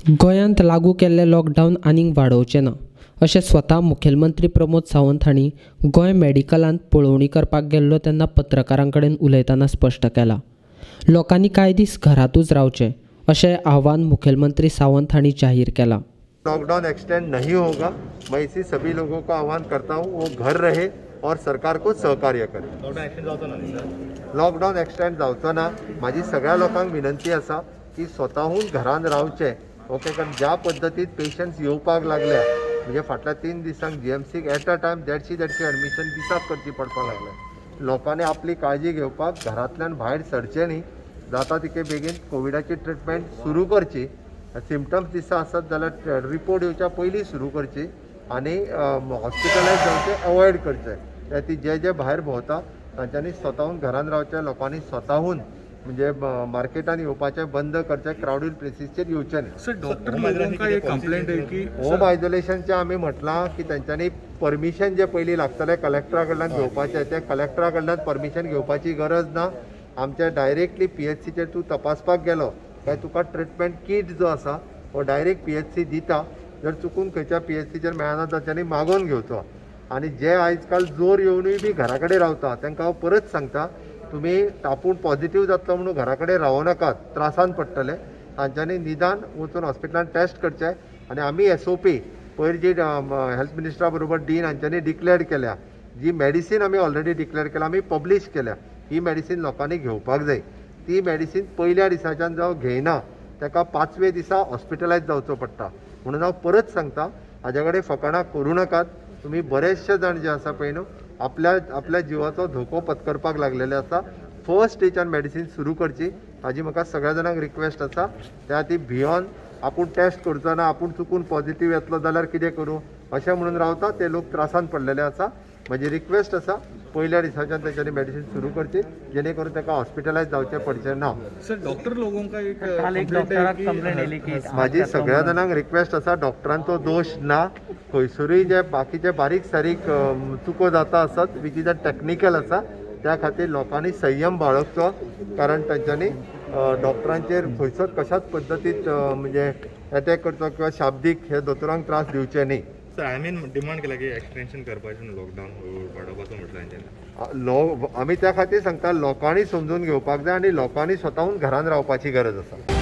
गोंयांत लागू केल्ले लॉकडावन आनीक वाडोवचे ना अशें स्वता मुखेलमंत्री प्रमोद सावंत हांणी गोंय मेडिकलांत पळोवणी करपाक गेल्लो तेन्ना पत्रकारां कडेन उलयतना स्पश्ट केलां। लोकांनी कांय दीस घरातूच रावचें अशें आव्हान मुखेलमंत्री सावंत हांणी जाहीर केलां। लॉकडाउन एक्सटेंड नहीं होगा, मैं इसी सभी लोगों को आह्वान करता हूँ वो घर रहे और सरकार को सहकार्य करें। लॉकडाउन एक्सटेंड जावचो ना माझी सगळ्या लोकांक विनंती आसा की स्वताहून घरान रावचे। ओके, कारण ज्या पद्दतीत पेशंट्स येवपाक लागल्या म्हणजे फाटल्या 3 दिसांक जीएमसीक एट अ टायम 150 ॲडमिशन दिसाक करची पडपाक लागल्या। लोकांनी आपली काळजी घेवपाक घरांतल्यान भायर सरचें न्ही, जाता तितके बेगीन कोविडाची ट्रिटमेंट सुरू करची। सिम्पटम्स दिसा आसत जाल्यार रिपोर्ट येवच्या पयलीं सुरू करची आनी हॉस्पिटलायज जावचे अवॉयड करचे। ती जे भायर भोंवता तांच्यांनी स्वताहून घरान रावचे, लोकांनी स्वताहून म्हणजे मार्केटान येवपाचें बंद करचें, क्राउडेड प्लेसीसचेर येवचें न्ही। सर, डॉक्टर लोकांका एक कंप्लेंट आहे की होम आयसोलेशनचे आमी म्हटलां की तांच्यांनी परमिशन जे पयलीं लागतलें कलेक्टरा कडल्यान घेवपाचें तें कलेक्टरा कडल्यान परमिशन घेवपाची गरज ना। आमच्या डायरेक्टली PHCचेर तूं तपासपाक गेलो काय तुका ट्रिटमेंट किट जो आसा हो डायरेक्ट PHC दिता। जर चुकून खंयच्या PHCचेर मेळना तांच्यांनी मागोवन घेवचो। आनी जे आयज काल जोर येवनूय बी घरा कडेन रावता तांकां हांव परत सांगता, तुमी आपूण पॉझिटिव्ह जातलो म्हणून घरा कडेन रावो नाकात, त्रासान पडटले। तांच्यांनी निदान वचून हॉस्पिटलांत टेस्ट करचें आनी आमी SOP पयर जी हेल्थ मिनिस्टरा बरोबर डीन हांच्यांनी डिक्लेअर केल्या, जी मेडिसीन आमी ऑलरेडी डिक्लेअर केल्या, आमी पब्लीश केल्या, ही मेडिसीन लोकांनी घेवपाक जाय। ती मेडिसीन पयल्या दिसाच्यान जावं घेयना ताका 5वें दिसा हॉस्पिटलायज जावचो पडटा। म्हणून हांव परत सांगता, हाजे कडेन फकाणां करूं नाकात। तुमी बरेचशे जाण जे आसा पळय न्हू आपल्या जिवाचो धोको पत्करपाक लागलेले आसा। फर्स्ट स्टेजान मेडिसीन सुरू करची हाजी म्हाका सगळ्या जाणांक रिक्वेस्ट आसा। त्या खातीर भियोन आपूण टेस्ट करचो ना, आपूण चुकून पॉझिटिव्ह येतलो जाल्यार कितें करूं अशें म्हणून रावता ते लोक त्रासान पडलेले आसा। म्हजी रिक्वेस्ट आसा, पयल्या दिसाच्यान तांच्यांनी मेडिसीन सुरू करची जेणे करून ताका हॉस्पिटलायज जावचें पडचें ना। सर, डॉक्टर लोकांका एक माझी सगळ्या जाणांक रिक्वेस्ट आसा, डॉक्टरांचो दोश ना, खंयसरूय जे बाकीचे बारीक सारीक चुको जाता आसत विच इज अ टेक्निकल आसा, त्या खातीर लोकांनी संयम बाळगचो। कारण तांच्यांनी डॉक्टरांचेर खंयचोच कशाच पद्दतीत म्हणजे एटॅक करचो किंवा शाब्दीक हे दोतोरांक त्रास दिवचे न्ही। सर, आय मीन डिमांड केला की एक्सटेन्शन करपाचें लॉकडावन वाडोवपाचो म्हटल्यार आमी त्या खातीर सांगता लोकांनी समजून घेवपाक जाय आनी लोकांनी स्वताहून घरान रावपाची गरज आसा।